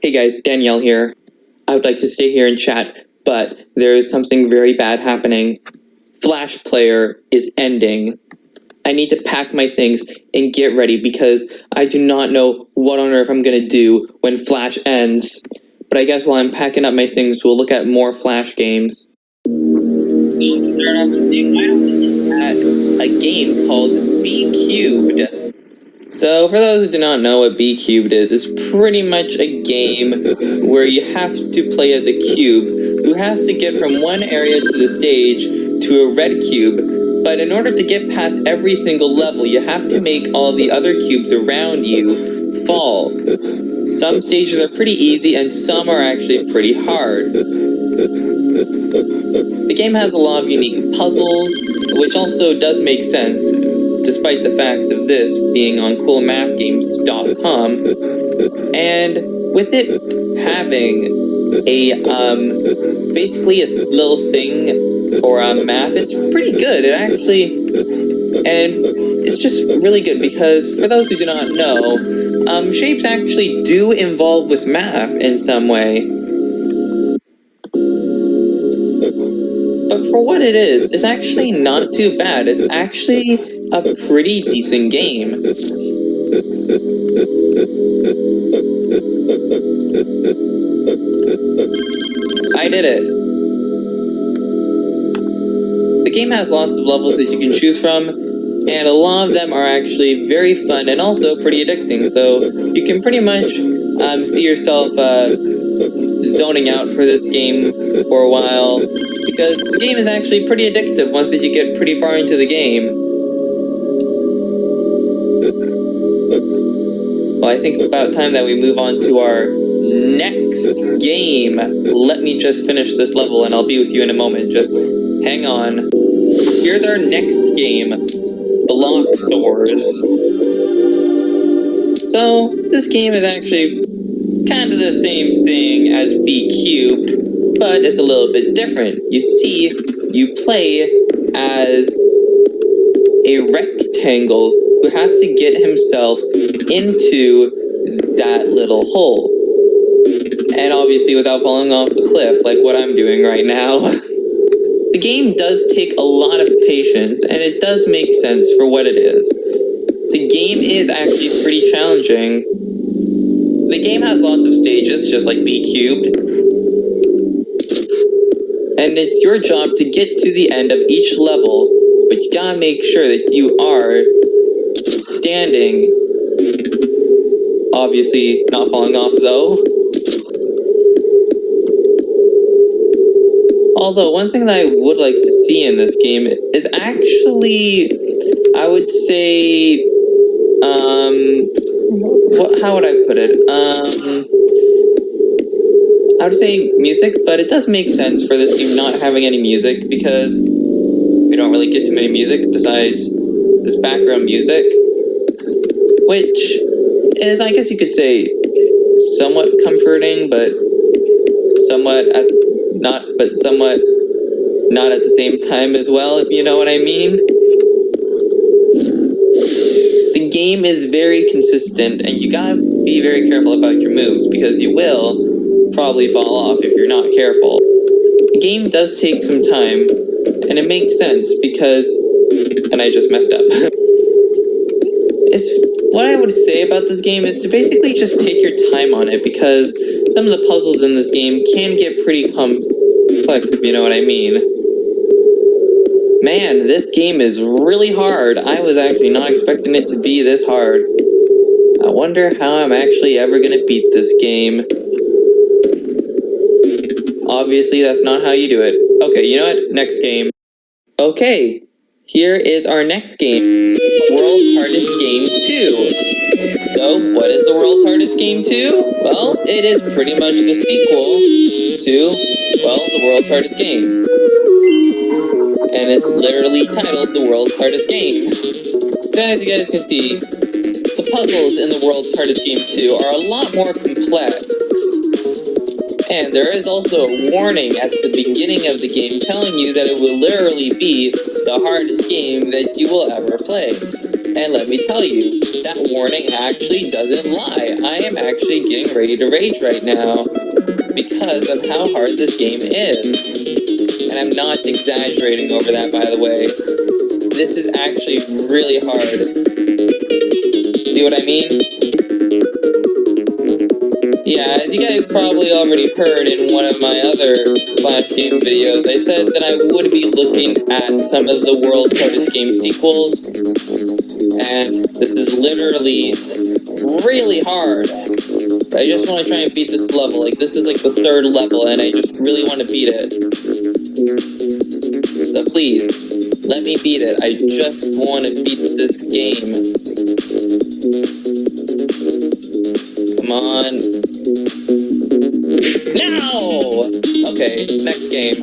Hey guys, Danielle here. I would like to stay here and chat, but there is something very bad happening. Flash Player is ending. I need to pack my things and get ready because I do not know what on earth I'm gonna do when Flash ends. But I guess while I'm packing up my things, we'll look at more Flash games. So to start off this game, why don't we look at a game called B Cubed. So, for those who do not know what B Cubed is, it's pretty much a game where you have to play as a cube who has to get from one area to the stage to a red cube, but in order to get past every single level, you have to make all the other cubes around you fall. Some stages are pretty easy and some are actually pretty hard. The game has a lot of unique puzzles, which also does make sense, despite the fact of this being on coolmathgames.com, and with it having a basically a little thing or math, it's pretty good. It actually, and it's just really good because for those who do not know, shapes actually do involve with math in some way. But for what it is, it's actually not too bad. It's actually a pretty decent game. I did it. The game has lots of levels that you can choose from, and a lot of them are actually very fun and also pretty addicting, so you can pretty much see yourself zoning out for this game for a while, because the game is actually pretty addictive once that you get pretty far into the game. Well, I think it's about time that we move on to our next game. Let me just finish this level and I'll be with you in a moment. Just hang on. Here's our next game, Block Stores. So, this game is actually kind of the same thing as B Cubed, but it's a little bit different. You see, you play as a rectangle who has to get himself into that little hole. And obviously without falling off the cliff like what I'm doing right now. The game does take a lot of patience, and it does make sense for what it is. The game is actually pretty challenging. The game has lots of stages, just like B Cubed. And it's your job to get to the end of each level, but you gotta make sure that you are standing. Obviously, not falling off though. Although, one thing that I would like to see in this game is actually, I would say, how would I put it? I would say music, but it does make sense for this game not having any music because we don't really get too many music besides this background music, which is, I guess you could say, somewhat comforting, but somewhat not at the same time as well, if you know what I mean. The game is very consistent, and you gotta be very careful about your moves, because you will probably fall off if you're not careful. The game does take some time, and it makes sense because... and I just messed up. What I would say about this game is to basically just take your time on it, because some of the puzzles in this game can get pretty complex, if you know what I mean. Man, this game is really hard. I was actually not expecting it to be this hard. I wonder how I'm actually ever gonna beat this game. Obviously, that's not how you do it. Okay, you know what? Next game. Okay, here is our next game. World's Hardest Game 2. So, what is the World's Hardest Game 2? Well, it is pretty much the sequel to, well, the World's Hardest Game. And it's literally titled The World's Hardest Game. So as you guys can see, the puzzles in the World's Hardest Game 2 are a lot more complex. And there is also a warning at the beginning of the game telling you that it will literally be the hardest game that you will ever play. And let me tell you, that warning actually doesn't lie. I am actually getting ready to rage right now because of how hard this game is. And I'm not exaggerating over that, by the way. This is actually really hard. See what I mean? Yeah, as you guys probably already heard in one of my other Flash game videos, I said that I would be looking at some of the world's hardest game sequels. And this is literally really hard. I just want to try and beat this level. Like, this is like the 3rd level, and I just really want to beat it. So please, let me beat it. I just want to beat this game. Come on. No! Okay, next game.